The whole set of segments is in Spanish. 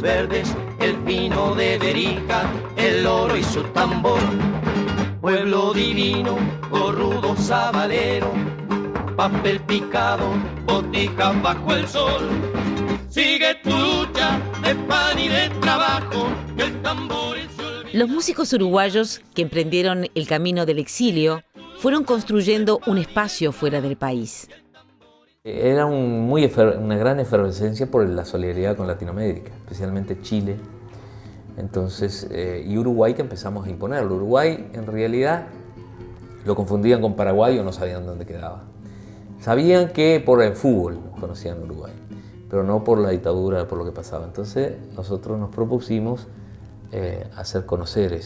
flores verdes, el pino de Berija, el oro y su tambor. Pueblo divino, gorrudo sabalero, papel picado, botijas bajo el sol. Sigue tu lucha de pan y de trabajo, que el tambor se olvida. Los músicos uruguayos que emprendieron el camino del exilio fueron construyendo un espacio fuera del país. Era una gran efervescencia por la solidaridad con Latinoamérica, especialmente Chile. Entonces, y Uruguay, que empezamos a imponerlo. Uruguay, en realidad, lo confundían con Paraguay o no sabían dónde quedaba. Sabían que por el fútbol conocían Uruguay, pero no por la dictadura, por lo que pasaba. Entonces, nosotros nos propusimos hacer conocer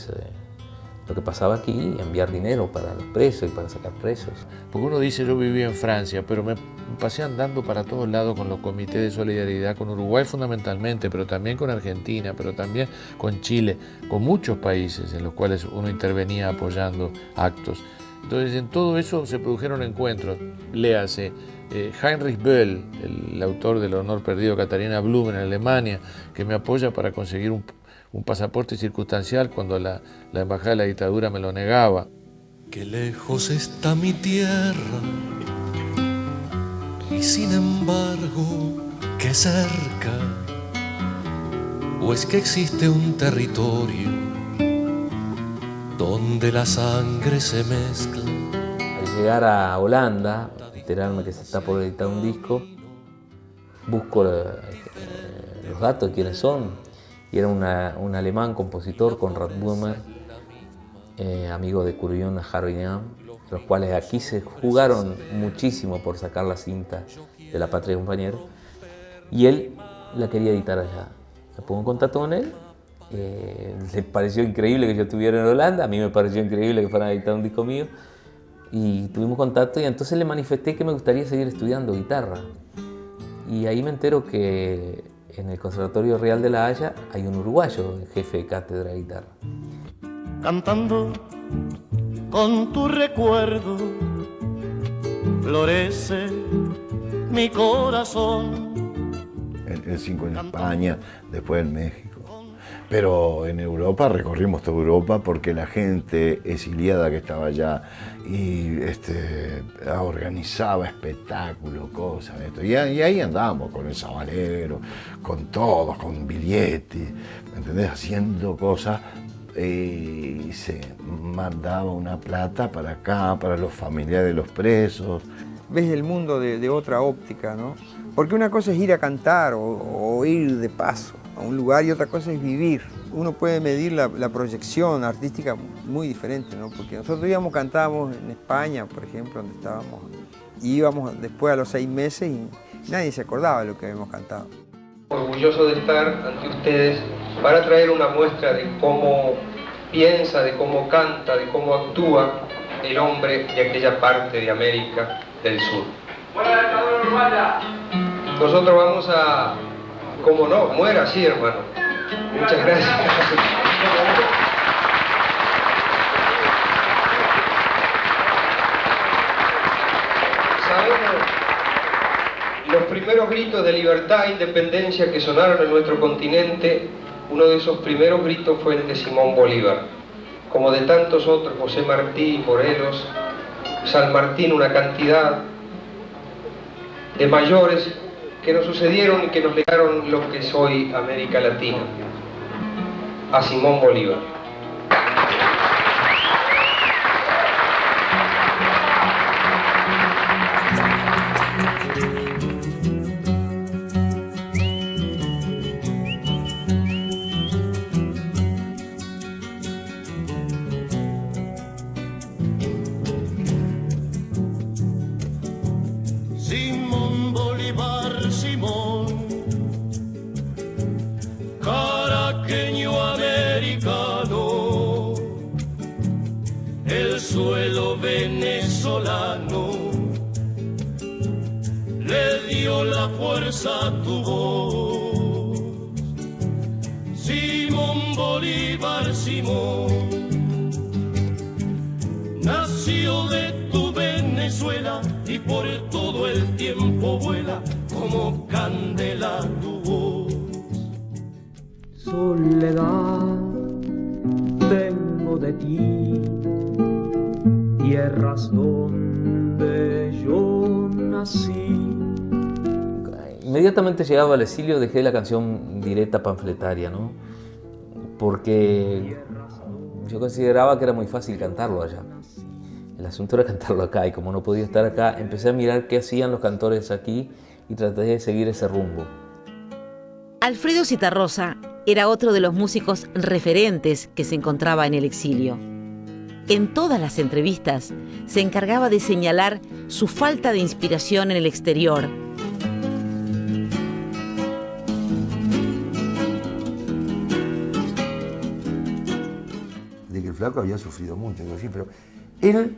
lo que pasaba aquí y enviar dinero para los presos y para sacar presos. Porque uno dice, yo viví en Francia, pero me pasé andando para todos lados con los comités de solidaridad, con Uruguay fundamentalmente, pero también con Argentina, pero también con Chile, con muchos países en los cuales uno intervenía apoyando actos. Entonces, en todo eso se produjeron encuentros. Léase, Heinrich Böll, el autor del Honor Perdido, Katharina Blum en Alemania, que me apoya para conseguir un pasaporte circunstancial cuando la embajada de la dictadura me lo negaba. Qué lejos está mi tierra y sin embargo qué cerca, o es que existe un territorio donde la sangre se mezcla. Al llegar a Holanda, enterarme que se está por editar un disco, busco los datos de quiénes son. Y era un alemán compositor, Konrad Böhmer, amigo de Kuruyon Najarinian, los cuales aquí se jugaron muchísimo por sacar la cinta de La Patria Compañero, y él la quería editar allá. Me pongo en contacto con él, le pareció increíble que yo estuviera en Holanda, a mí me pareció increíble que fueran a editar un disco mío, y tuvimos contacto y entonces le manifesté que me gustaría seguir estudiando guitarra. Y ahí me entero que en el Conservatorio Real de La Haya hay un uruguayo, el jefe de cátedra de guitarra. Cantando con tu recuerdo, florece mi corazón. El 5 en España, después en México. Pero en Europa, recorrimos toda Europa porque la gente exiliada que estaba allá y organizaba espectáculos, cosas. Y ahí andábamos con el Sabalero, con todos, con Biglietti, ¿me entendés? Haciendo cosas. Y se mandaba una plata para acá, para los familiares de los presos. Ves el mundo de otra óptica, ¿no? Porque una cosa es ir a cantar o ir de paso a un lugar y otra cosa es vivir. Uno puede medir la proyección artística muy diferente, ¿no? Porque nosotros cantábamos en España, por ejemplo, donde estábamos, y íbamos después a los 6 meses y nadie se acordaba de lo que habíamos cantado. Orgulloso de estar ante ustedes para traer una muestra de cómo piensa, de cómo canta, de cómo actúa el hombre de aquella parte de América del Sur. Nosotros vamos a... ¿Cómo no? Muera así, hermano. Muchas gracias. Sabemos los primeros gritos de libertad e independencia que sonaron en nuestro continente. Uno de esos primeros gritos fue el de Simón Bolívar. Como de tantos otros, José Martí, Morelos, San Martín, una cantidad de mayores que nos sucedieron y que nos legaron lo que es hoy América Latina, a Simón Bolívar. soledad tengo de ti, tierras donde yo nací. Inmediatamente llegado al exilio dejé la canción directa panfletaria, ¿no? Porque yo consideraba que era muy fácil cantarlo allá. El asunto era cantarlo acá, y como no podía estar acá, empecé a mirar qué hacían los cantores aquí y traté de seguir ese rumbo. Alfredo Zitarrosa era otro de los músicos referentes que se encontraba en el exilio. En todas las entrevistas se encargaba de señalar su falta de inspiración en el exterior. De que el flaco había sufrido mucho, digo, sí, pero él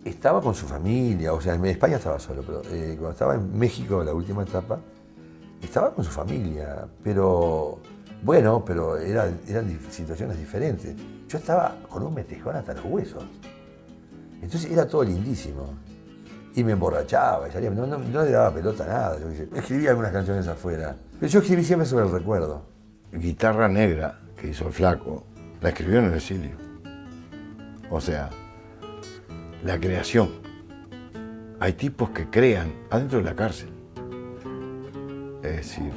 estaba con su familia, o sea, en España estaba solo, pero cuando estaba en México, la última etapa, estaba con su familia, pero bueno, pero eran situaciones diferentes. Yo estaba con un metejón hasta los huesos, entonces era todo lindísimo, y me emborrachaba, y salía, no le daba pelota a nada, yo escribía algunas canciones afuera, pero yo escribí siempre sobre el recuerdo. Guitarra Negra, que hizo el flaco, la escribió en el exilio. O sea, la creación. Hay tipos que crean adentro de la cárcel. Es decir,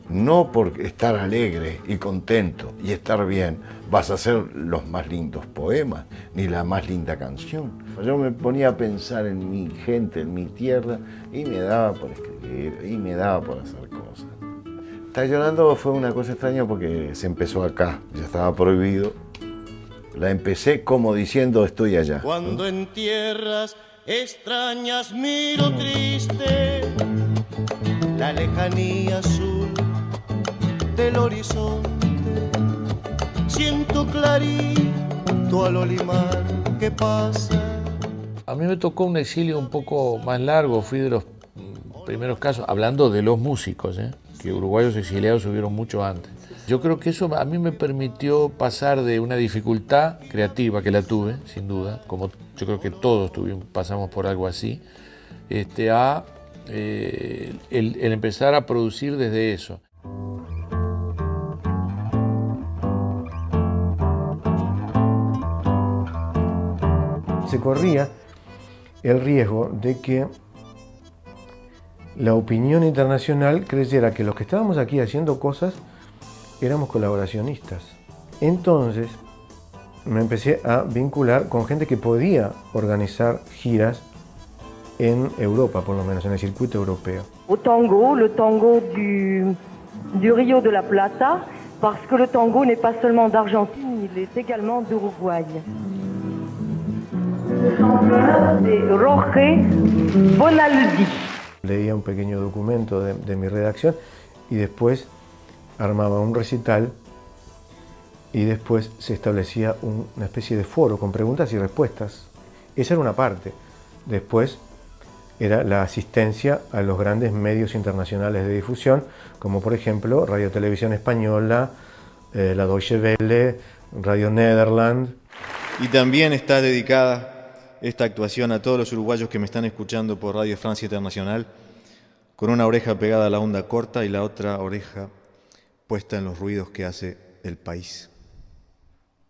no por estar alegre y contento y estar bien vas a hacer los más lindos poemas ni la más linda canción. Yo me ponía a pensar en mi gente, en mi tierra, y me daba por escribir y me daba por hacer cosas. Estar llorando fue una cosa extraña porque se empezó acá, ya estaba prohibido. La empecé como diciendo estoy allá. Cuando en tierras extrañas miro triste la lejanía azul del horizonte, siento clarito al olimar que pasa. A mí me tocó un exilio un poco más largo, fui de los primeros casos, hablando de los músicos, que uruguayos exiliados hubieron mucho antes. Yo creo que eso a mí me permitió pasar de una dificultad creativa, que la tuve, sin duda, como yo creo que todos pasamos por algo así, a el empezar a producir desde eso. Se corría el riesgo de que la opinión internacional creyera que los que estábamos aquí haciendo cosas éramos colaboracionistas. Entonces me empecé a vincular con gente que podía organizar giras en Europa, por lo menos en el circuito europeo. Au tango, le tango du Rio de la Plata, parce que le tango n'est pas seulement d'Argentine, il est également d'Uruguay. De Roge Bonaldi. Leía un pequeño documento de mi redacción y después armaba un recital y después se establecía una especie de foro con preguntas y respuestas. Esa era una parte. Después era la asistencia a los grandes medios internacionales de difusión, como por ejemplo Radio Televisión Española, la Deutsche Welle, Radio Nederland. Y también está dedicada esta actuación a todos los uruguayos que me están escuchando por Radio Francia Internacional, con una oreja pegada a la onda corta y la otra oreja puesta en los ruidos que hace el país.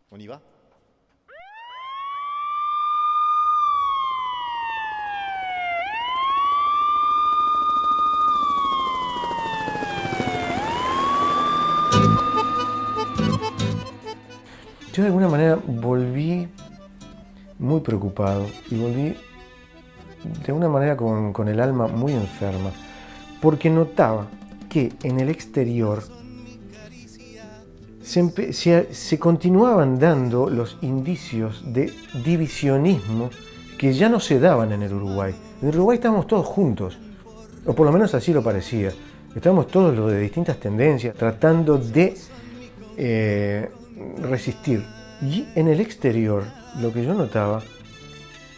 ¿On y va? Yo de alguna manera volví muy preocupado y volví de una manera con el alma muy enferma, porque notaba que en el exterior se continuaban dando los indicios de divisionismo que ya no se daban en el Uruguay. En el Uruguay estábamos todos juntos, o por lo menos así lo parecía. Estábamos todos los de distintas tendencias tratando de resistir. Y en el exterior lo que yo notaba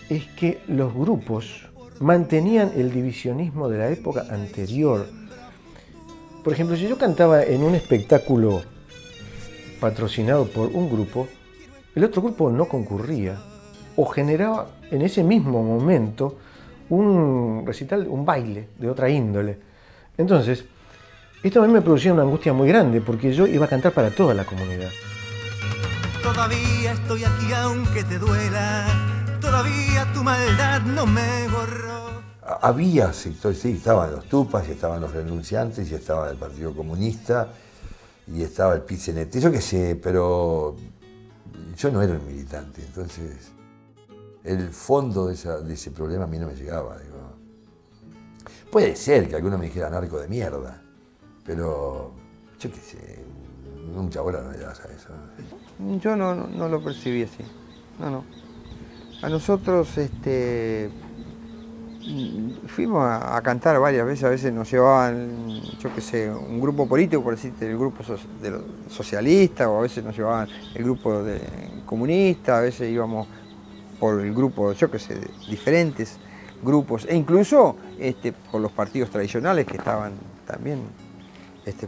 es que los grupos mantenían el divisionismo de la época anterior. Por ejemplo, si yo cantaba en un espectáculo patrocinado por un grupo, el otro grupo no concurría o generaba en ese mismo momento un recital, un baile de otra índole. Entonces, Esto a mí me producía una angustia muy grande, porque yo iba a cantar para toda la comunidad. Todavía estoy aquí aunque te duela, todavía tu maldad no me borró. Había sectores, sí, estaban los Tupas, y estaban los renunciantes, y estaba el Partido Comunista, y estaba el PIT-CNT, yo qué sé, pero yo no era un militante, entonces el fondo de ese problema a mí no me llegaba. Digo. Puede ser que alguno me dijera narco de mierda, pero yo qué sé, mucha bola no le das a eso. Yo no lo percibí así, no. A nosotros fuimos a cantar varias veces, a veces nos llevaban, yo qué sé, un grupo político, por decirte, el grupo de los socialistas, o a veces nos llevaban el grupo de comunista, a veces íbamos por el grupo, yo qué sé, diferentes grupos, e incluso por los partidos tradicionales que estaban también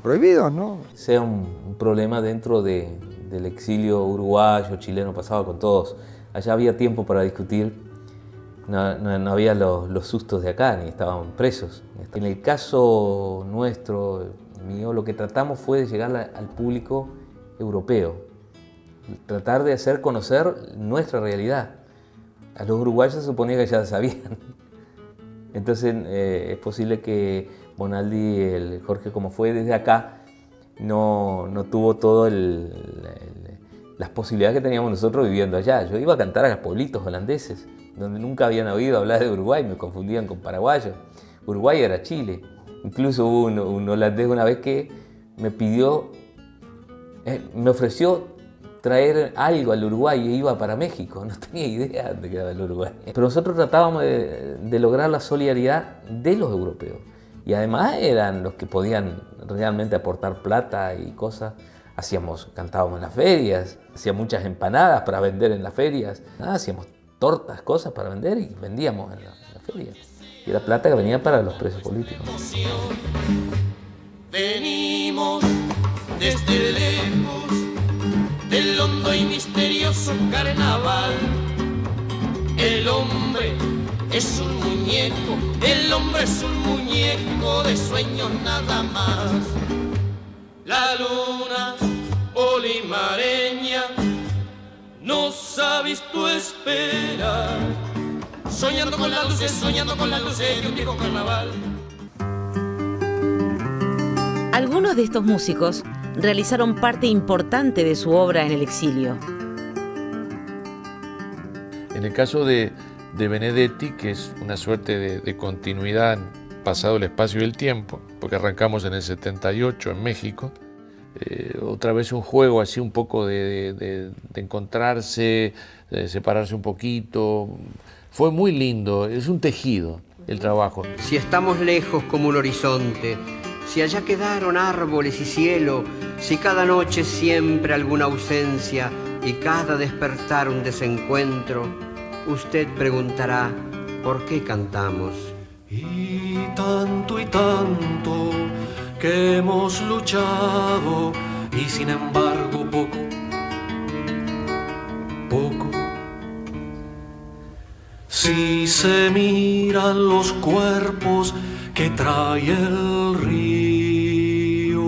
prohibidos, ¿no? Sea un problema dentro del exilio uruguayo, chileno, pasaba con todos. Allá había tiempo para discutir. No había los sustos de acá, ni estaban presos. En el caso nuestro, mío, lo que tratamos fue de llegar al público europeo, tratar de hacer conocer nuestra realidad. A los uruguayos se suponía que ya sabían. Entonces es posible que Bonaldi, el Jorge como fue desde acá, no tuvo todas las posibilidades que teníamos nosotros viviendo allá. Yo iba a cantar a pueblitos holandeses, donde nunca habían oído hablar de Uruguay, me confundían con paraguayos. Uruguay era Chile. Incluso hubo un holandés una vez que me ofreció traer algo al Uruguay y iba para México. No tenía idea de que era el Uruguay. Pero nosotros tratábamos de lograr la solidaridad de los europeos. Y además eran los que podían realmente aportar plata y cosas. Cantábamos en las ferias, hacíamos muchas empanadas para vender en las ferias, hacíamos tortas, cosas para vender y vendíamos en las ferias. Y era plata que venía para los presos políticos. Venimos desde lejos del hondo y misterioso carnaval. El hombre es un muñeco, el hombre es un muñeco de sueños nada más. La luna polimareña nos ha visto esperar, soñando con las luces de un viejo carnaval. Algunos de estos músicos realizaron parte importante de su obra en el exilio. En el caso de Benedetti, que es una suerte de continuidad pasado el espacio y el tiempo, porque arrancamos en el 78 en México, otra vez un juego así un poco de encontrarse, de separarse un poquito. Fue muy lindo, es un tejido el trabajo. Si estamos lejos como un horizonte, si allá quedaron árboles y cielo, si cada noche siempre alguna ausencia y cada despertar un desencuentro, usted preguntará, ¿por qué cantamos? Y tanto que hemos luchado y sin embargo poco. Si se miran los cuerpos que trae el río.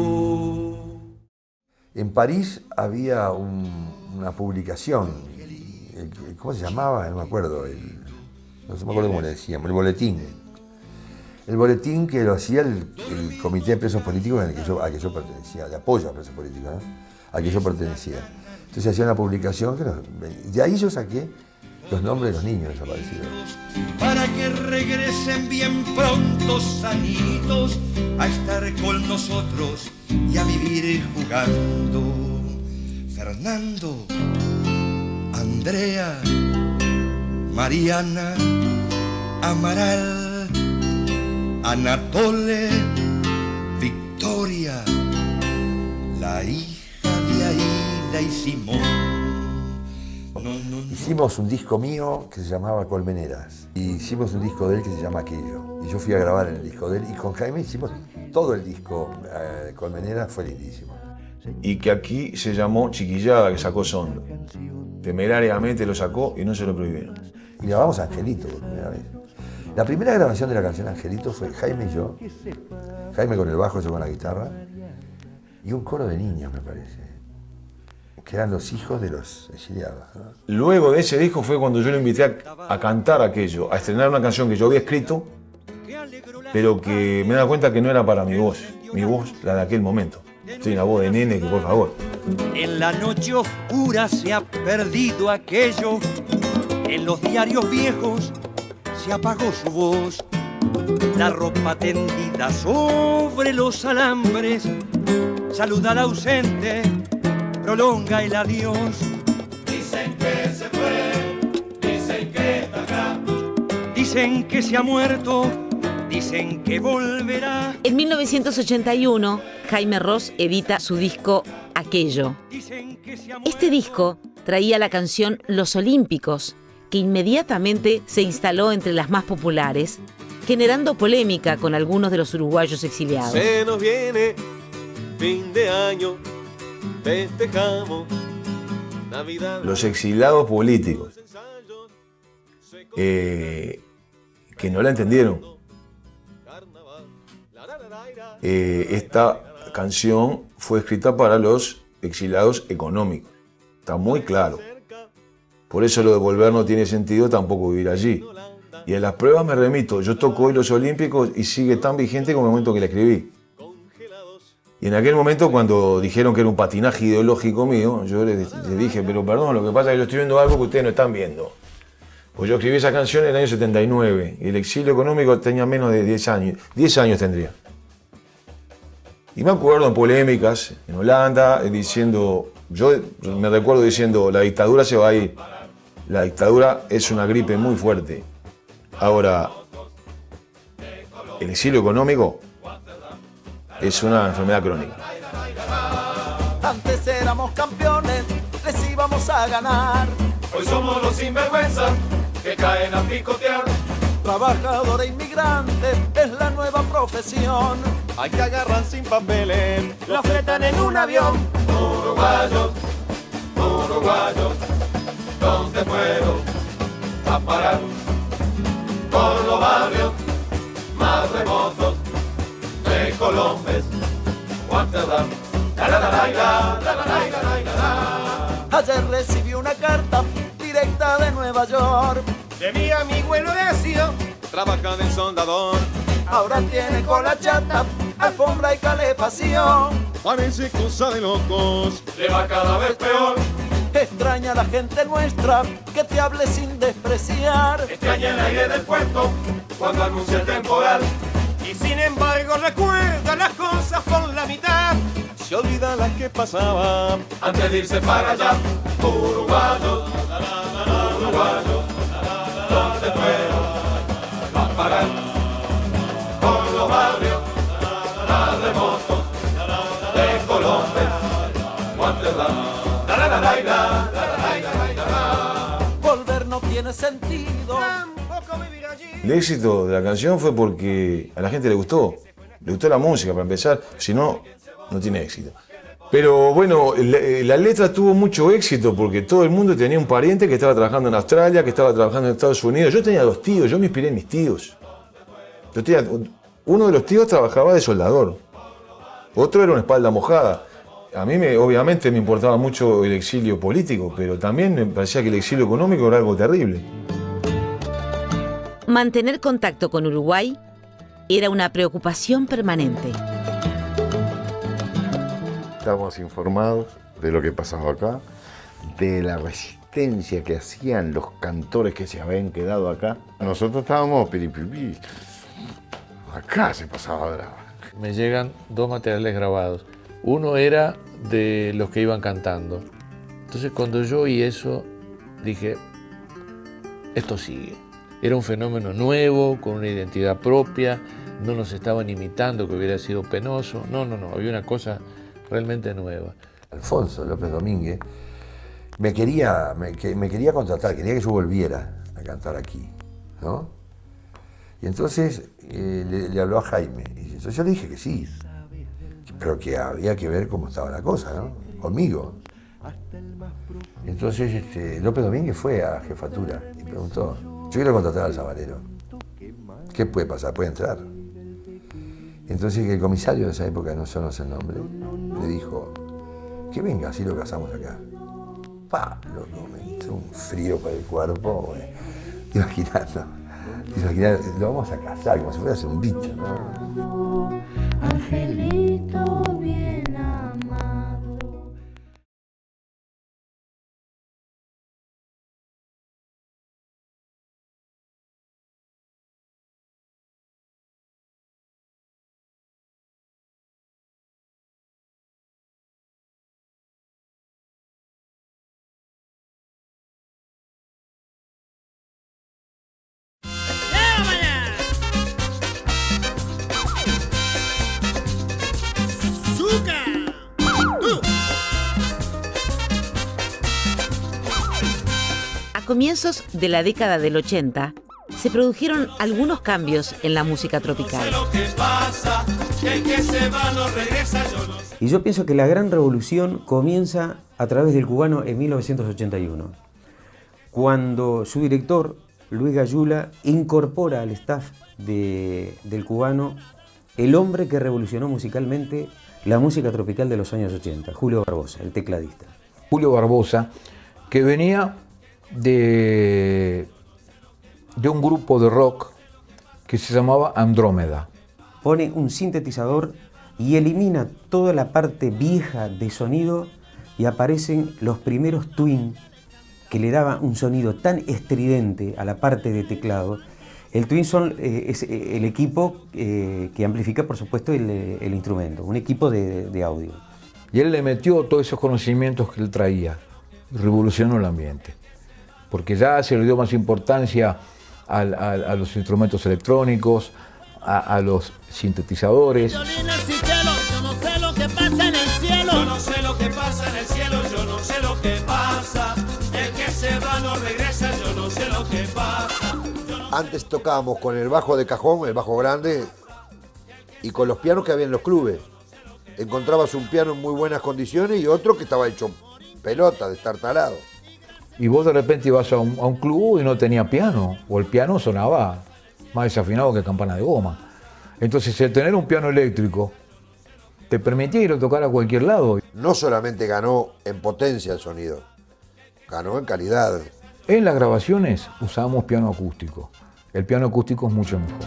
En París había una publicación, ¿cómo se llamaba? No me acuerdo, no me acuerdo cómo le decíamos, el boletín. El boletín que lo hacía el Comité de Presos Políticos a que yo pertenecía, de apoyo a presos políticos, ¿no? A que yo pertenecía. Entonces hacía una publicación, de ahí yo saqué los nombres de los niños desaparecidos. Para que regresen bien pronto sanitos a estar con nosotros y a vivir jugando. Fernando, Andrea, Mariana, Amaral, Anatole, Victoria, la hija de Aida y Simón. Hicimos un disco mío que se llamaba Colmeneras y hicimos un disco de él que se llama Aquello. Y yo fui a grabar en el disco de él y con Jaime hicimos todo el disco Colmeneras, fue lindísimo. Y que aquí se llamó Chiquillada, que sacó Sondo. Temerariamente lo sacó y no se lo prohibieron. Y grabamos Angelito por primera vez. La primera grabación de la canción Angelito fue Jaime y yo, Jaime con el bajo, yo con la guitarra, y un coro de niños, me parece, que eran los hijos de los exiliados, ¿no? Luego de ese disco fue cuando yo lo invité a cantar aquello, a estrenar una canción que yo había escrito, pero que me he dado cuenta que no era para mi voz, la de aquel momento. Estoy una voz de nene, que por favor. En la noche oscura se ha perdido aquello, en los diarios viejos se apagó su voz. La ropa tendida sobre los alambres saluda al ausente, prolonga el adiós. Dicen que se fue, dicen que está acá. Dicen que se ha muerto, dicen que volverá. En 1981, Jaime Ross edita su disco Aquello. Este disco traía la canción Los Olímpicos, que inmediatamente se instaló entre las más populares, generando polémica con algunos de los uruguayos exiliados. Se nos viene fin de año, festejamos Navidad. Los exiliados políticos, que no la entendieron. Esta canción fue escrita para los exiliados económicos. Está muy claro. Por eso lo de volver no tiene sentido tampoco vivir allí. Y en las pruebas me remito. Yo toco hoy los Olímpicos y sigue tan vigente como el momento que la escribí. Y en aquel momento, cuando dijeron que era un patinaje ideológico mío, yo les dije, pero perdón, lo que pasa es que yo estoy viendo algo que ustedes no están viendo. Pues yo escribí esa canción en el año 79 y el exilio económico tenía menos de 10 años. 10 años tendría. Y me acuerdo en polémicas en Holanda diciendo, yo me recuerdo diciendo, la dictadura se va a ir. La dictadura es una gripe muy fuerte. Ahora, el exilio económico es una enfermedad crónica. Antes éramos campeones, les íbamos a ganar. Hoy somos los sinvergüenzas que caen a picotear. Trabajador e inmigrante es la nueva profesión. Hay que agarrar sin papeles, lo fletan en un avión. Uruguayos, uruguayos, ¿dónde fueron a parar? Por los barrios más remotos de Colombes o Amsterdam. Ayer recibí una carta directa de Nueva York de mi amigo el Horacio, trabaja de soldador. Ahora tiene cola chata, alfombra y calefacción. Parece cosa de locos, le va cada vez peor. Extraña a la gente nuestra que te hable sin despreciar. Extraña el aire del puerto cuando anuncia el temporal. Y sin embargo recuerda las cosas por la mitad. Se olvida las que pasaban antes de irse para allá. Uruguayos, uruguayos, ¿dónde fueron a parar? Por los barrios más remotos de Colombia o Amsterdam. Volver no tiene sentido. El éxito de la canción fue porque a la gente le gustó la música para empezar, si no, no tiene éxito. Pero bueno, la letra tuvo mucho éxito porque todo el mundo tenía un pariente que estaba trabajando en Australia, que estaba trabajando en Estados Unidos. Yo tenía 2 tíos, yo me inspiré en mis tíos. Uno de los tíos trabajaba de soldador, otro era una espalda mojada. A mí obviamente me importaba mucho el exilio político, pero también me parecía que el exilio económico era algo terrible. Mantener contacto con Uruguay era una preocupación permanente. Estábamos informados de lo que pasaba acá, de la resistencia que hacían los cantores que se habían quedado acá. Nosotros estábamos piripipí. Acá se pasaba brava. Me llegan 2 materiales grabados. Uno era de los que iban cantando. Entonces cuando yo oí eso, dije, esto sigue. Era un fenómeno nuevo, con una identidad propia, no nos estaban imitando, que hubiera sido penoso. No, había una cosa realmente nueva. Alfonso López Domínguez me quería contratar, quería que yo volviera a cantar aquí, ¿no? Y entonces le habló a Jaime, y entonces yo le dije que sí, pero que había que ver cómo estaba la cosa, ¿no? Conmigo. Entonces López Domínguez fue a jefatura y preguntó, yo quiero contratar al sabalero. ¿qué puede pasar? Puede entrar. Entonces el comisario de esa época, no sé el nombre, le dijo, que venga, así lo casamos acá. ¡Pah! Loco, me entró un frío por el cuerpo. Imaginando, lo vamos a casar como si fuera un bicho, ¿no? Angelito bien amado. A comienzos de la década del 80, se produjeron algunos cambios en la música tropical. Y yo pienso que la gran revolución comienza a través del cubano en 1981, cuando su director, Luis Gayula, incorpora al staff del cubano el hombre que revolucionó musicalmente la música tropical de los años 80, Julio Barbosa, el tecladista. Julio Barbosa, que venía de un grupo de rock que se llamaba Andrómeda. Pone un sintetizador y elimina toda la parte vieja de sonido y aparecen los primeros twin que le daban un sonido tan estridente a la parte de teclado. El twin es el equipo que amplifica, por supuesto, el instrumento, un equipo de audio. Y él le metió todos esos conocimientos que él traía y revolucionó el ambiente. Porque ya se le dio más importancia a los instrumentos electrónicos, a los sintetizadores. Yo no sé lo que pasa en el cielo. Yo no sé lo que pasa en el cielo. Yo no sé lo que pasa. El que se va no regresa. Yo no sé lo que pasa. Antes tocábamos con el bajo de cajón, el bajo grande, y con los pianos que había en los clubes. Encontrabas un piano en muy buenas condiciones y otro que estaba hecho pelota, destartalado. Y vos de repente ibas a un club y no tenía piano, o el piano sonaba más desafinado que campana de goma. Entonces el tener un piano eléctrico te permitía ir a tocar a cualquier lado. No solamente ganó en potencia el sonido, ganó en calidad. En las grabaciones usábamos piano acústico. El piano acústico es mucho mejor.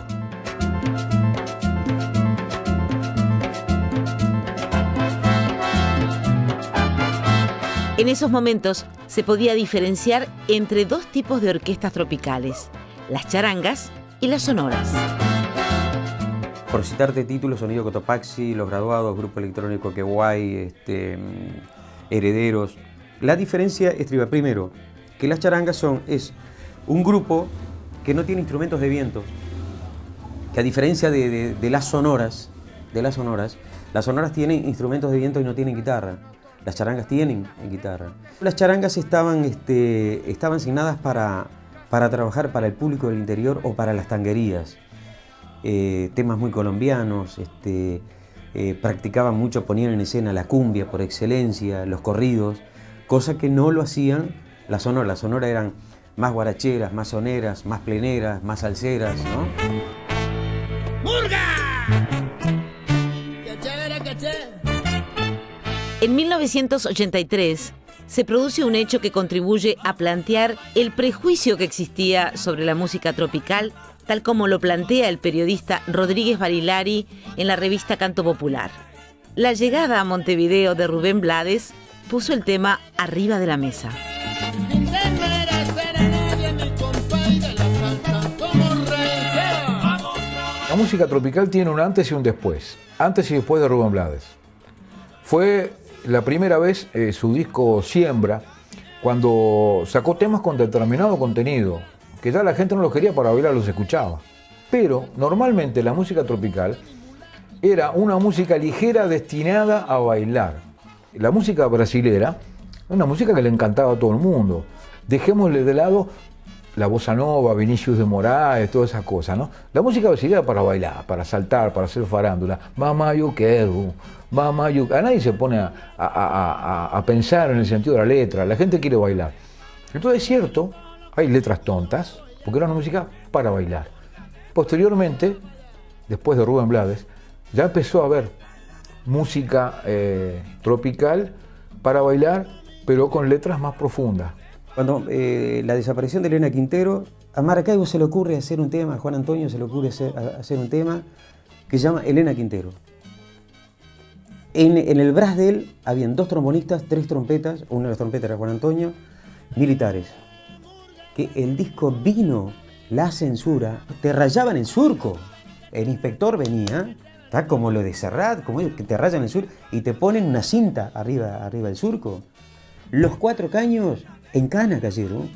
En esos momentos se podía diferenciar entre dos tipos de orquestas tropicales, las charangas y las sonoras. Por citarte títulos, Sonido Cotopaxi, Los Graduados, Grupo Electrónico Queguay, Herederos. La diferencia estriba primero que las charangas es un grupo que no tiene instrumentos de viento, que a diferencia de las sonoras, las sonoras tienen instrumentos de viento y no tienen guitarra. Las charangas tienen guitarra. Las charangas estaban asignadas para trabajar para el público del interior o para las tanguerías. Temas muy colombianos, practicaban mucho, ponían en escena la cumbia por excelencia, los corridos, cosa que no lo hacían las sonoras. Las sonoras eran más guaracheras, más soneras, más pleneras, más salseras, ¿no? ¡Murga! ¡Qué chévere, qué chévere! En 1983 se produce un hecho que contribuye a plantear el prejuicio que existía sobre la música tropical, tal como lo plantea el periodista Rodríguez Barilari en la revista Canto Popular. La llegada a Montevideo de Rubén Blades puso el tema arriba de la mesa. La música tropical tiene un antes y un después. Antes y después de Rubén Blades. Fue la primera vez su disco Siembra, cuando sacó temas con determinado contenido, que ya la gente no los quería para bailar, los escuchaba. Pero normalmente la música tropical era una música ligera destinada a bailar. La música brasilera es una música que le encantaba a todo el mundo. Dejémosle de lado la bossa nova, Vinicius de Moraes, todas esas cosas, ¿no? La música brasilera para bailar, para saltar, para hacer farándula. Mamá, yo quiero, mamá, yo... A nadie se pone a pensar en el sentido de la letra, la gente quiere bailar. Entonces es cierto, hay letras tontas, porque era una música para bailar. posteriormente, después de Rubén Blades, ya empezó a haber música tropical para bailar, pero con letras más profundas. Cuando la desaparición de Elena Quintero, a Maracaibo se le ocurre hacer un tema, a Juan Antonio se le ocurre hacer un tema que se llama Elena Quintero. En el brass de él habían 2 trombonistas, 3 trompetas, una de las trompetas era Juan Antonio, militares. Que el disco vino, la censura, te rayaban el surco. El inspector venía, está como lo de Serrat, como que te rayan el surco y te ponen una cinta arriba del surco. Los 4 caños en cana cayeron.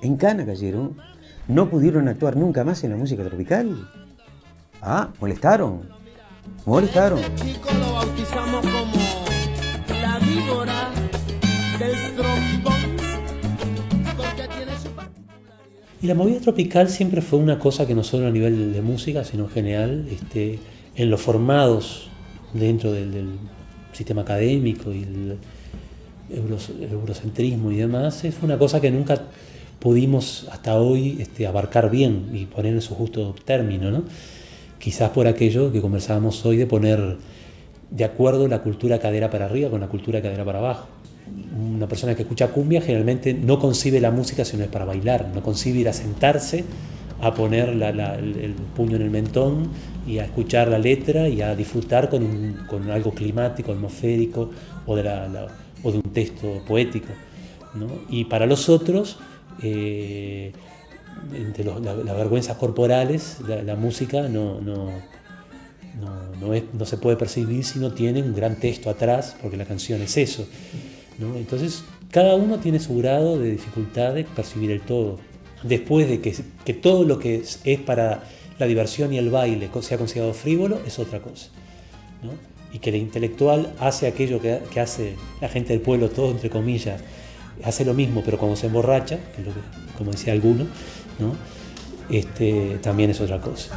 En cana cayeron. No pudieron actuar nunca más en la música tropical. Ah, molestaron. Molestaron. Chico lo bautizamos como la víbora del trombón, porque tiene su particularidad. Y la movida tropical siempre fue una cosa que no solo a nivel de música, sino en general, en los formados dentro del sistema académico y el eurocentrismo y demás, fue una cosa que nunca pudimos hasta hoy abarcar bien y poner en su justo término, ¿no? Quizás por aquello que conversábamos hoy de poner de acuerdo la cultura cadera para arriba con la cultura cadera para abajo. Una persona que escucha cumbia generalmente no concibe la música sino es para bailar, no concibe ir a sentarse, a poner el puño en el mentón y a escuchar la letra y a disfrutar con algo climático, atmosférico o de un texto poético, ¿no? Y para los otros, entre las vergüenzas corporales, la música no se puede percibir si no tiene un gran texto atrás, porque la canción es eso, ¿no? Entonces, cada uno tiene su grado de dificultad de percibir el todo. Después de que todo lo que es para la diversión y el baile sea considerado frívolo, es otra cosa, ¿no? Y que el intelectual hace aquello que hace la gente del pueblo, todo entre comillas, hace lo mismo, pero cuando se emborracha, que es lo que, como decía alguno, ¿no? También es otra cosa.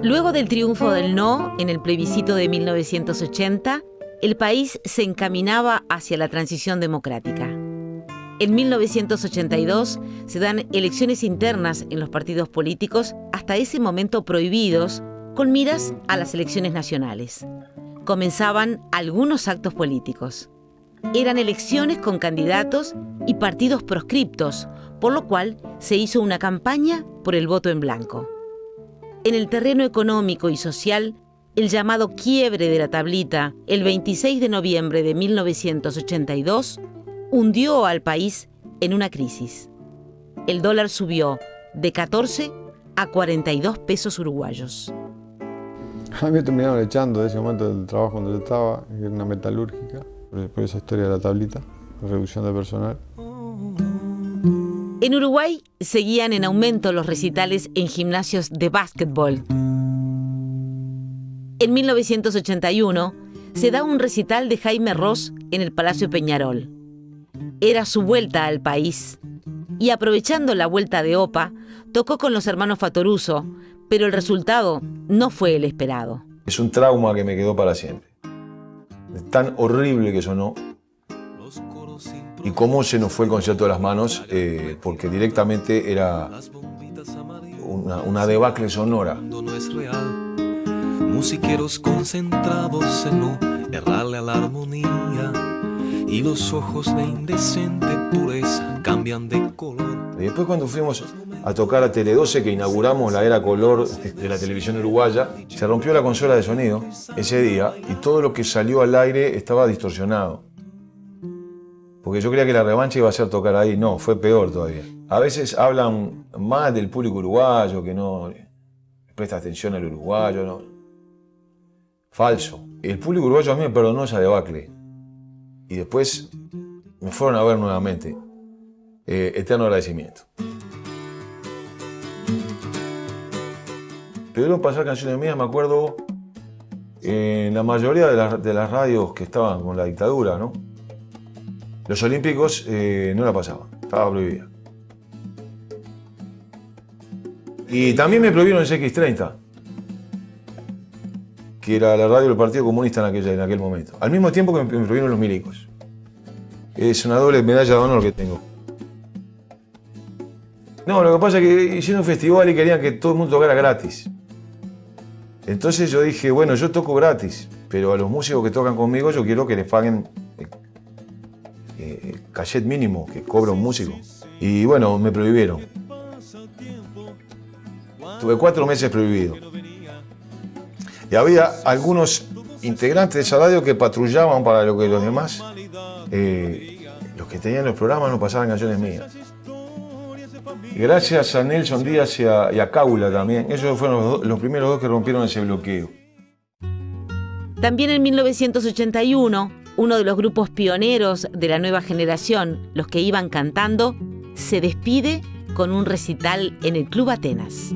Luego del triunfo del no en el plebiscito de 1980, el país se encaminaba hacia la transición democrática. En 1982 se dan elecciones internas en los partidos políticos, hasta ese momento prohibidos, con miras a las elecciones nacionales. Comenzaban algunos actos políticos. Eran elecciones con candidatos y partidos proscriptos, por lo cual se hizo una campaña por el voto en blanco. En el terreno económico y social, el llamado quiebre de la tablita, el 26 de noviembre de 1982, hundió al país en una crisis. El dólar subió de 14 a 42 pesos uruguayos. A mí me terminaron echando de ese momento del trabajo donde yo estaba, que era una metalúrgica, por esa historia de la tablita, reducción de personal. En Uruguay seguían en aumento los recitales en gimnasios de básquetbol. En 1981 se da un recital de Jaime Ross en el Palacio Peñarol. Era su vuelta al país y, aprovechando la vuelta de OPA, tocó con los hermanos Fattoruso, pero el resultado no fue el esperado. Es un trauma que me quedó para siempre. Es tan horrible que sonó. Y cómo se nos fue el concierto de las manos, porque directamente era una debacle sonora. No es real. Musiqueros concentrados en no errarle a la armonía, y los ojos de indecente pureza cambian de color. Y después, cuando fuimos a tocar a Tele 12, que inauguramos la era color de la televisión uruguaya, se rompió la consola de sonido ese día y todo lo que salió al aire estaba distorsionado. Porque yo creía que la revancha iba a ser tocar ahí. No, fue peor todavía. A veces hablan más del público uruguayo, que no presta atención al uruguayo. No. falso. El público uruguayo a mí me perdonó esa debacle. Y después me fueron a ver nuevamente. Eterno agradecimiento. Pidieron pasar canciones mías, me acuerdo, en la mayoría de las radios que estaban con la dictadura, ¿no? Los Olímpicos no la pasaban, estaba prohibida. Y también me prohibieron el X30, que era la radio del Partido Comunista en aquel momento. Al mismo tiempo que me prohibieron los milicos. Es una doble medalla de honor que tengo. No, lo que pasa es que hicieron un festival y querían que todo el mundo tocara gratis. Entonces yo dije, bueno, yo toco gratis, pero a los músicos que tocan conmigo yo quiero que les paguen el cachet mínimo que cobra un músico. Y bueno, me prohibieron. Tuve 4 meses prohibido. Y había algunos integrantes de esa radio que patrullaban para lo que los demás, los que tenían los programas, no pasaban canciones mías. Y gracias a Nelson Díaz y a Cábula también, ellos fueron los primeros 2 que rompieron ese bloqueo. También en 1981, uno de los grupos pioneros de la nueva generación, los que iban cantando, se despide con un recital en el Club Atenas.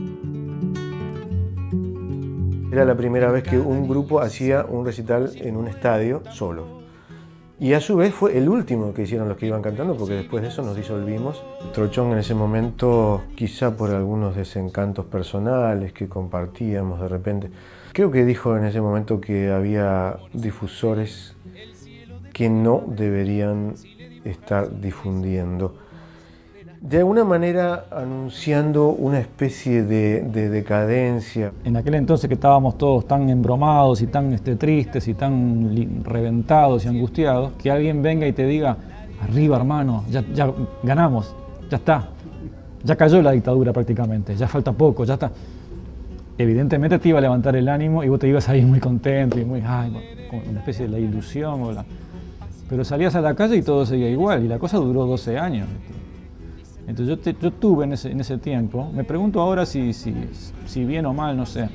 Era la primera vez que un grupo hacía un recital en un estadio solo. Y a su vez fue el último que hicieron los que iban cantando, porque después de eso nos disolvimos. Trochón en ese momento, quizá por algunos desencantos personales que compartíamos de repente, creo que dijo en ese momento que había difusores que no deberían estar difundiendo. De alguna manera anunciando una especie de decadencia. En aquel entonces que estábamos todos tan embromados y tan tristes y tan reventados y angustiados, que alguien venga y te diga, arriba hermano, ya ganamos, ya está, ya cayó la dictadura prácticamente, ya falta poco, ya está. Evidentemente te iba a levantar el ánimo y vos te ibas a ir muy contento y muy, con una especie de la ilusión. Pero salías a la calle y todo seguía igual y la cosa duró 12 años. Entonces yo tuve en ese tiempo, me pregunto ahora si bien o mal, no sé,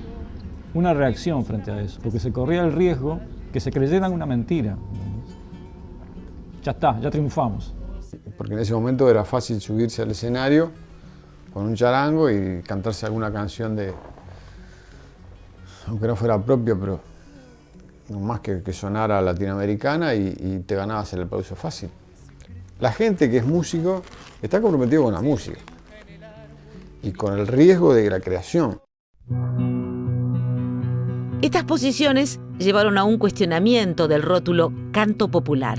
una reacción frente a eso, porque se corría el riesgo que se creyeran una mentira. Ya está, ya triunfamos. Porque en ese momento era fácil subirse al escenario con un charango y cantarse alguna canción aunque no fuera propia, pero más que sonara latinoamericana y te ganabas el aplauso fácil. La gente que es músico está comprometido con la música y con el riesgo de la creación. Estas posiciones llevaron a un cuestionamiento del rótulo canto popular.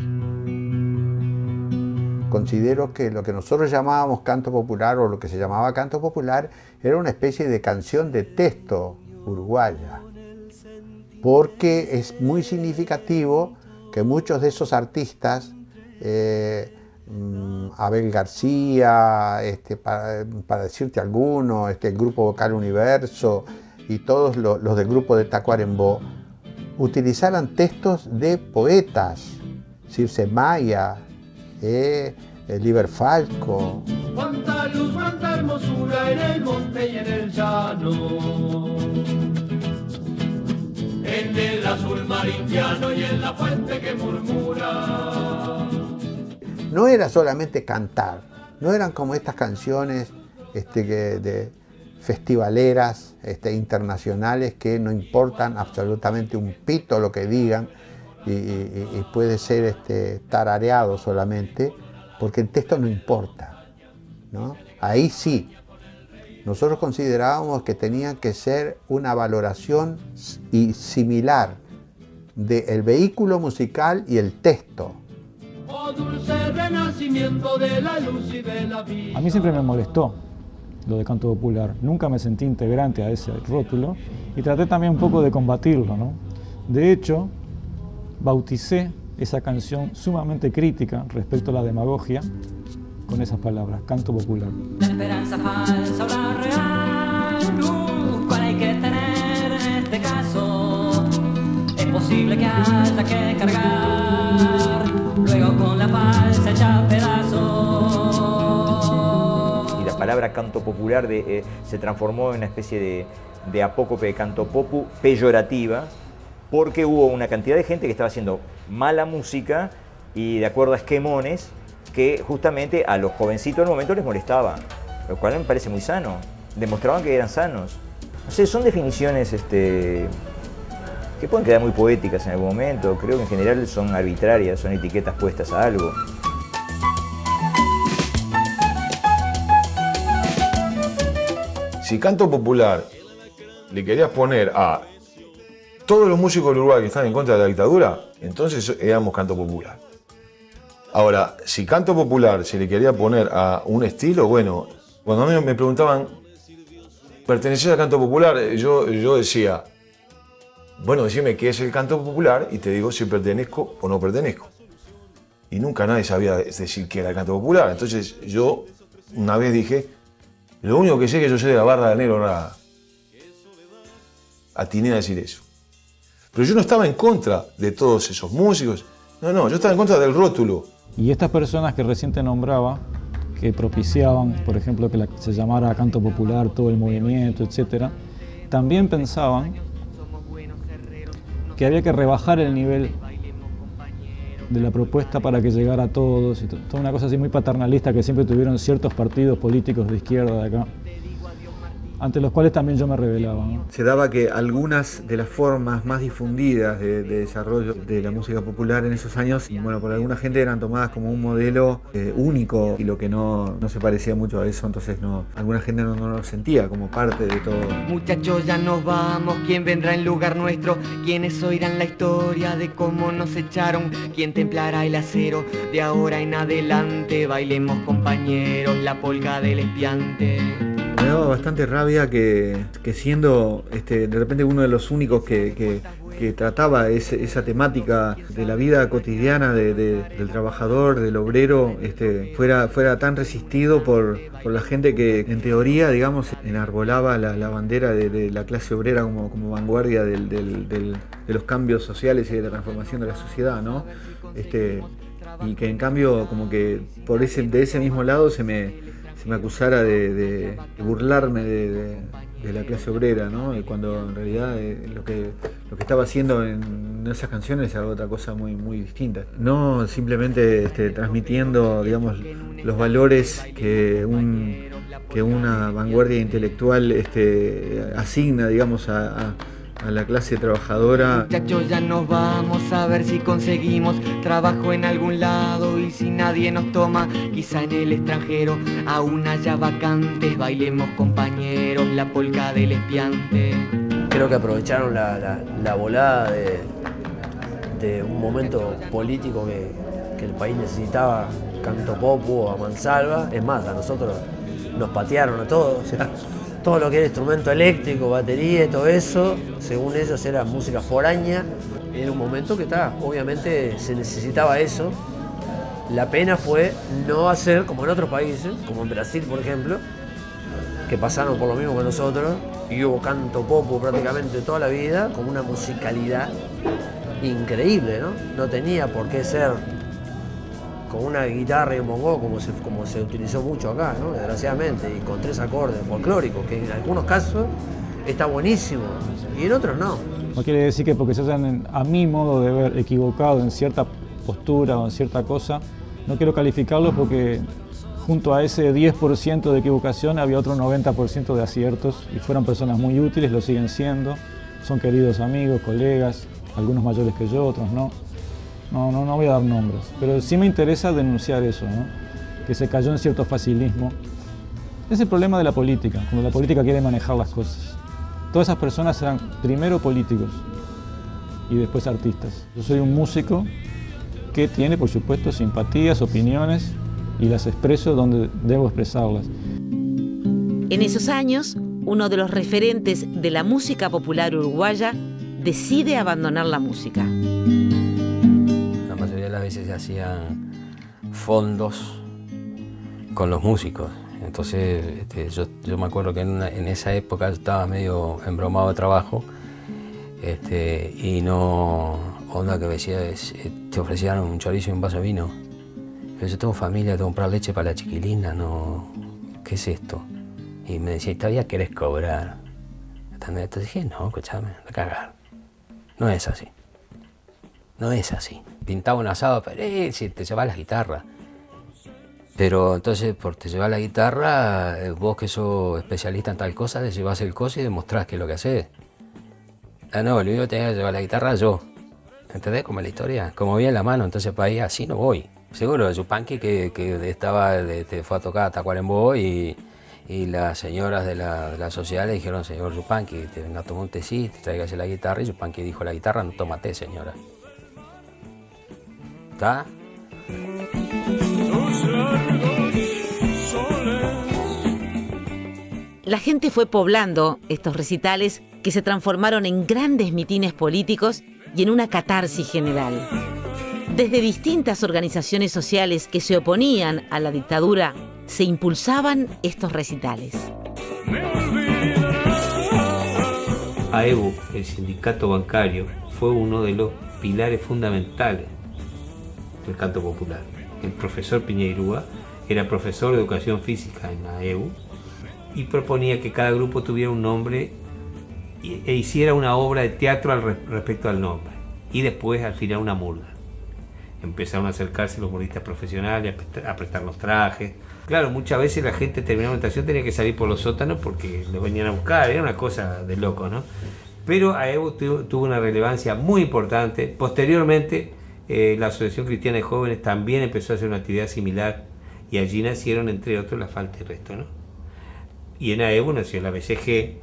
Considero que lo que nosotros llamábamos canto popular o lo que se llamaba canto popular era una especie de canción de texto uruguaya, porque es muy significativo que muchos de esos artistas, Abel García, para decirte alguno, el grupo Vocal Universo y todos los del grupo de Tacuarembó, utilizaran textos de poetas, Circe Maya, Liber Falco. Cuánta luz, cuánta hermosura en el monte y en el llano, en el azul marindiano y en la fuente que murmura. No era solamente cantar, no eran como estas canciones de festivaleras internacionales que no importan absolutamente un pito lo que digan y puede ser tarareado solamente, porque el texto no importa, ¿no? Ahí sí, nosotros considerábamos que tenía que ser una valoración similar del vehículo musical y el texto. Oh, dulce renacimiento de la luz y de la vida. A mí siempre me molestó lo de canto popular. Nunca me sentí integrante a ese rótulo y traté también un poco de combatirlo, ¿no? De hecho, bauticé esa canción sumamente crítica respecto a la demagogia con esas palabras, canto popular. La esperanza falsa o la real, ¿cuál hay que tener en este caso? Es posible que haya que cargar, luego con la falsa hecha pedazos. Y la palabra canto popular se transformó en una especie de apócope de canto popu peyorativa, porque hubo una cantidad de gente que estaba haciendo mala música y de acuerdo a esquemones que justamente a los jovencitos del momento les molestaba, lo cual me parece muy sano. Demostraban que eran sanos. No sé, son definiciones que pueden quedar muy poéticas en algún momento. Creo que en general son arbitrarias, son etiquetas puestas a algo. Si canto popular le querías poner a todos los músicos del Uruguay que están en contra de la dictadura, entonces éramos canto popular. Ahora, si canto popular se le quería poner a un estilo, bueno, cuando a mí me preguntaban, ¿perteneces al canto popular? Yo decía, bueno, decime qué es el canto popular y te digo si pertenezco o no pertenezco. Y nunca nadie sabía decir qué era el canto popular. Entonces yo una vez dije, lo único que sé es que yo soy de la barra de Negro Rada. Atiné a decir eso. Pero yo no estaba en contra de todos esos músicos. No, yo estaba en contra del rótulo. Y estas personas que recién te nombraba, que propiciaban, por ejemplo, que se llamara canto popular todo el movimiento, etc., también pensaban que había que rebajar el nivel de la propuesta para que llegara a todos, y toda una cosa así muy paternalista que siempre tuvieron ciertos partidos políticos de izquierda de acá, ante los cuales también yo me rebelaba, ¿no? Se daba que algunas de las formas más difundidas de desarrollo de la música popular en esos años, bueno, por alguna gente eran tomadas como un modelo único, y lo que no se parecía mucho a eso, entonces alguna gente no lo sentía como parte de todo. Muchachos, ya nos vamos, ¿quién vendrá en lugar nuestro? ¿Quiénes oirán la historia de cómo nos echaron? ¿Quién templará el acero? De ahora en adelante bailemos, compañeros, la polka del espiante. Me daba bastante rabia que siendo de repente uno de los únicos que trataba esa temática de la vida cotidiana del trabajador, del obrero, fuera tan resistido por la gente que en teoría, digamos, enarbolaba la bandera de la clase obrera como vanguardia de los cambios sociales y de la transformación de la sociedad, ¿no? Y que en cambio como que de ese mismo lado se me acusara de burlarme de la clase obrera, ¿no? Cuando en realidad lo que estaba haciendo en esas canciones era otra cosa muy, muy distinta. No simplemente transmitiendo, digamos, los valores que una vanguardia intelectual asigna, digamos, a la clase trabajadora. Muchachos, ya nos vamos a ver si conseguimos trabajo en algún lado, y si nadie nos toma, quizá en el extranjero aún haya vacantes. Bailemos, compañeros, la polka del espiante. Creo que aprovecharon la volada de un momento político que el país necesitaba, canto popu a mansalva. Es más, a nosotros nos patearon a todos. O sea, todo lo que era instrumento eléctrico, batería y todo eso, según ellos era música foránea. Era un momento que obviamente se necesitaba eso. La pena fue no hacer como en otros países, como en Brasil por ejemplo, que pasaron por lo mismo que nosotros, y hubo canto popu prácticamente toda la vida, con una musicalidad increíble, ¿no? No tenía por qué ser con una guitarra y un bongo como se utilizó mucho acá, ¿no? Desgraciadamente, y con 3 acordes folclóricos, que en algunos casos está buenísimo y en otros no. No quiere decir que porque se hayan, a mi modo de ver, equivocado en cierta postura o en cierta cosa, no quiero calificarlos, porque junto a ese 10% de equivocación había otro 90% de aciertos, y fueron personas muy útiles, lo siguen siendo, son queridos amigos, colegas, algunos mayores que yo, otros no. No voy a dar nombres, pero sí me interesa denunciar eso, ¿no? Que se cayó en cierto facilismo. Es el problema de la política, cuando la política quiere manejar las cosas. Todas esas personas eran primero políticos y después artistas. Yo soy un músico que tiene, por supuesto, simpatías, opiniones, y las expreso donde debo expresarlas. En esos años, uno de los referentes de la música popular uruguaya decide abandonar la música. La mayoría de las veces se hacían fondos con los músicos. Entonces yo me acuerdo que en esa época estaba medio embromado de trabajo, y no, onda que me decía, te ofrecían un chorizo y un vaso de vino. Pero yo tengo familia, tengo que comprar leche para la chiquilina, no, ¿qué es esto? Y me decía, ¿todavía querés cobrar? Entonces dije, no, escuchame, a cagar. No es así. No es así. Pintaba un asado, pero si te llevas la guitarra. Pero entonces, por te llevas la guitarra, vos que sos especialista en tal cosa, te llevas el coso y demostrás qué es lo que hacés. Ah, no, el único que tenía que llevar la guitarra yo. ¿Entendés? Como la historia, como vi en la mano, entonces para ahí así no voy. Seguro, Yupanqui que fue a tocar a Tacuarembó y las señoras de la sociedad le dijeron, señor Yupanqui, te venga a tomar un tecito, tráigase la guitarra, y Yupanqui dijo, la guitarra no toma té, señora. ¿Está? La gente fue poblando estos recitales que se transformaron en grandes mitines políticos y en una catarsis general. Desde distintas organizaciones sociales que se oponían a la dictadura, se impulsaban estos recitales. AEBU, el sindicato bancario, fue uno de los pilares fundamentales del canto popular. El profesor Piñeirúa era profesor de educación física en AEBU y proponía que cada grupo tuviera un nombre e hiciera una obra de teatro respecto al nombre, y después al final una murga. Empezaron a acercarse los murguistas profesionales a prestar los trajes. Claro, muchas veces la gente terminaba una estación, tenía que salir por los sótanos porque los venían a buscar, era una cosa de loco, ¿no? Pero AEBU tuvo una relevancia muy importante. Posteriormente, la Asociación Cristiana de Jóvenes también empezó a hacer una actividad similar, y allí nacieron, entre otros, La Falta y Resto, ¿no? Y en AEBU nació la BCG,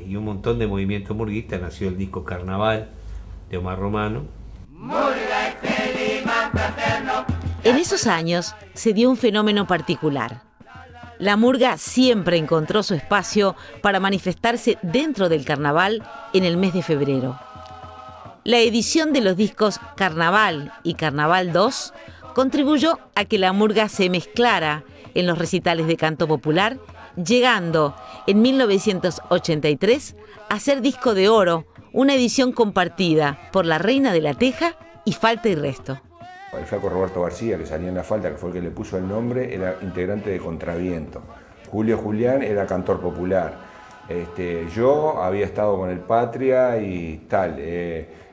y un montón de movimientos murguistas. Nació el disco Carnaval de Omar Romano. En esos años se dio un fenómeno particular. La murga siempre encontró su espacio para manifestarse dentro del carnaval en el mes de febrero. La edición de los discos Carnaval y Carnaval 2 contribuyó a que la murga se mezclara en los recitales de canto popular, llegando en 1983 a ser disco de oro, una edición compartida por La Reina de la Teja y Falta y Resto. El flaco Roberto García, que salía en La Falta, que fue el que le puso el nombre, era integrante de Contraviento. Julio Julián era cantor popular. Yo había estado con el Patria y tal,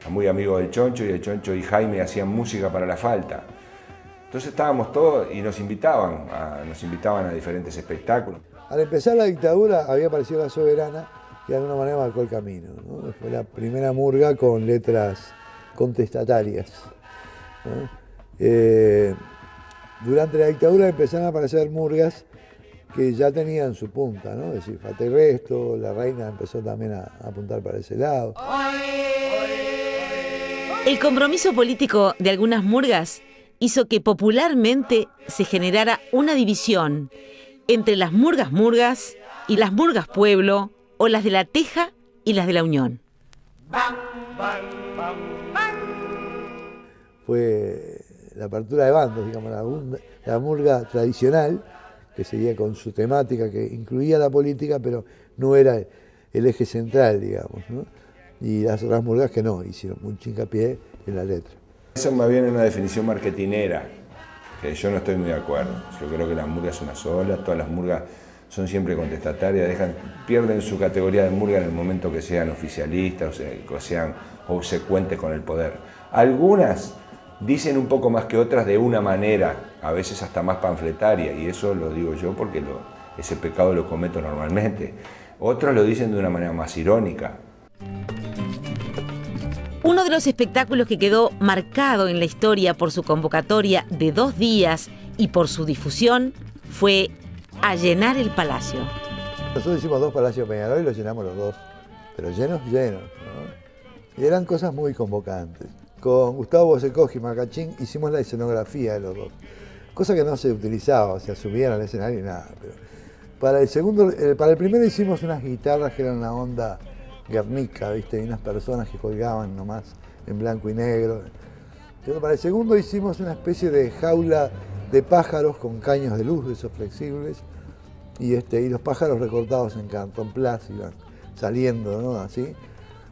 muy amigo del Choncho, y el Choncho y Jaime hacían música para La Falta. Entonces estábamos todos y nos invitaban a diferentes espectáculos. Al empezar la dictadura había aparecido La Soberana, que de alguna manera marcó el camino, ¿no? Fue la primera murga con letras contestatarias, ¿no? Durante la dictadura empezaron a aparecer murgas que ya tenían su punta, ¿no? Es decir, Falta y Resto, La Reina empezó también a apuntar para ese lado. El compromiso político de algunas murgas hizo que popularmente se generara una división entre las murgas y las murgas pueblo, o las de La Teja y las de La Unión. Fue la apertura de bandos, digamos, la murga tradicional, que seguía con su temática, que incluía la política, pero no era el eje central, digamos, ¿no? Y las otras murgas que no, hicieron mucho hincapié en la letra. Eso más bien es una definición marketinera, que yo no estoy muy de acuerdo. Yo creo que la murga es una sola, todas las murgas son siempre contestatarias, pierden su categoría de murga en el momento que sean oficialistas o sean obsecuentes con el poder. Algunas dicen un poco más que otras de una manera, a veces hasta más panfletaria, y eso lo digo yo porque ese pecado lo cometo normalmente. Otros lo dicen de una manera más irónica. Uno de los espectáculos que quedó marcado en la historia por su convocatoria de 2 días y por su difusión fue A Llenar el Palacio. Nosotros hicimos 2 Palacios Peñarol y los llenamos los 2, pero llenos, ¿no? Y eran cosas muy convocantes. Con Gustavo Bosecoji y Macachín hicimos la escenografía de los 2, cosa que no se utilizaba, o sea, subían al escenario y nada. Pero para el primero hicimos unas guitarras que eran una onda Guernica, ¿viste? Y unas personas que colgaban nomás en blanco y negro. Pero para el segundo hicimos una especie de jaula de pájaros con caños de luz, de esos flexibles, y los pájaros recortados en cartón plas iban saliendo, ¿no? Así.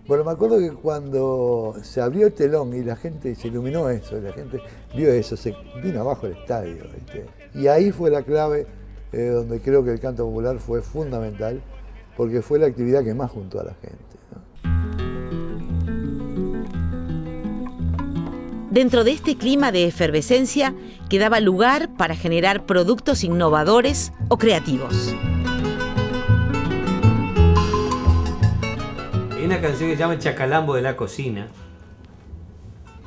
Bueno, me acuerdo que cuando se abrió el telón y la gente, se iluminó eso, y la gente vio eso, se vino abajo el estadio, ¿viste? Y ahí fue la clave donde creo que el canto popular fue fundamental, porque fue la actividad que más juntó a la gente, ¿no? Dentro de este clima de efervescencia quedaba lugar para generar productos innovadores o creativos. Hay una canción que se llama El Chacalambo de la Cocina.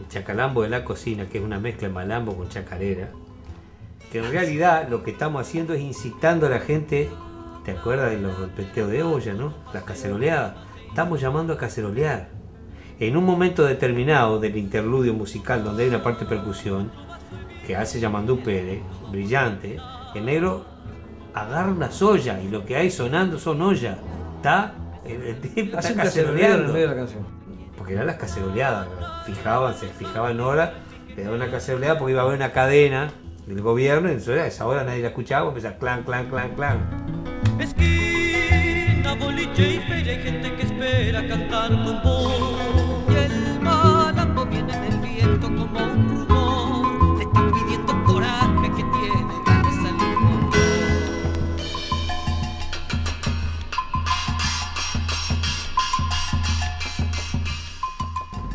El Chacalambo de la Cocina, que es una mezcla de malambo con chacarera. Que en realidad lo que estamos haciendo es incitando a la gente. ¿Te acuerdas de los golpeteos de olla, no? Las caceroleadas. Estamos llamando a cacerolear. En un momento determinado del interludio musical, donde hay una parte de percusión, que hace Yamandú Pérez, brillante, el negro agarra una soya y lo que hay sonando son ollas. El tipo está caceroleando. En medio de la canción. Porque eran las caceroleadas, se fijaban en hora, le daban una caceroleada porque iba a haber una cadena del gobierno y a esa hora nadie la escuchaba, empezaba clan, clan, clan, clan. Esquina, boliche y feria, hay gente que espera cantar con vos. Y el malambo viene del viento como un rumor. Le están pidiendo coraje que tiene de salir con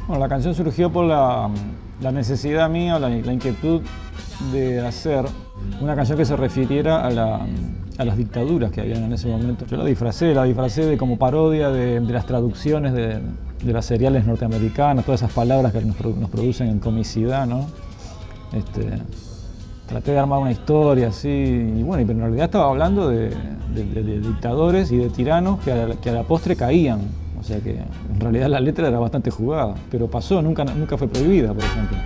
Bueno, la canción surgió por la necesidad mía, la inquietud de hacer una canción que se refiriera a las dictaduras que habían en ese momento. Yo la disfracé de como parodia de las traducciones de las seriales norteamericanas, todas esas palabras que nos producen en comicidad, ¿no? Traté de armar una historia así, y bueno, pero en realidad estaba hablando de dictadores y de tiranos que a la postre caían. O sea que en realidad la letra era bastante jugada, pero pasó, nunca fue prohibida, por ejemplo.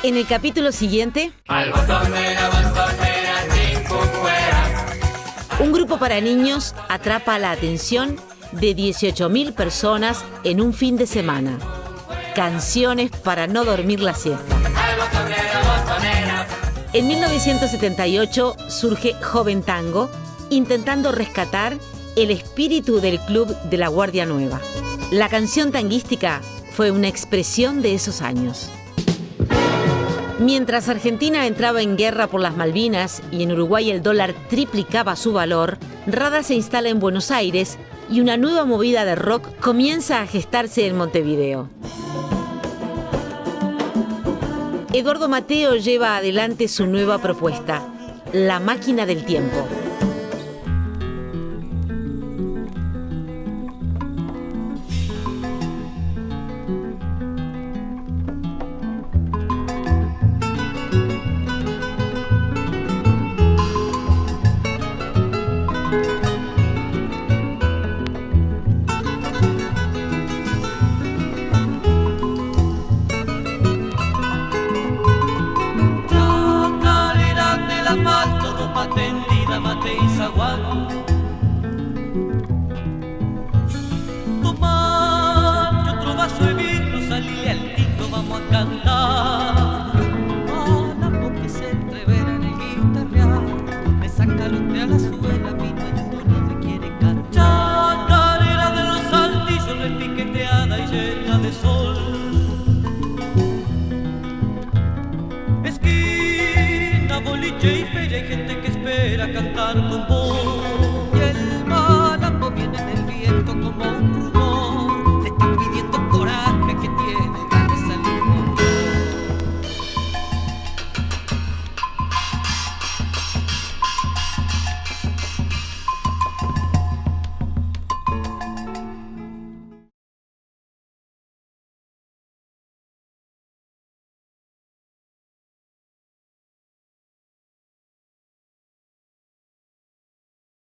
En el capítulo siguiente, un grupo para niños atrapa la atención de 18.000 personas en un fin de semana. Canciones para no dormir la siesta. En 1978 surge Joven Tango, intentando rescatar el espíritu del club de la Guardia Nueva. La canción tanguística fue una expresión de esos años. Mientras Argentina entraba en guerra por las Malvinas y en Uruguay el dólar triplicaba su valor, Rada se instala en Buenos Aires y una nueva movida de rock comienza a gestarse en Montevideo. Eduardo Mateo lleva adelante su nueva propuesta, La Máquina del Tiempo. Esquina, boliche y feria, hay gente que espera cantar con vos.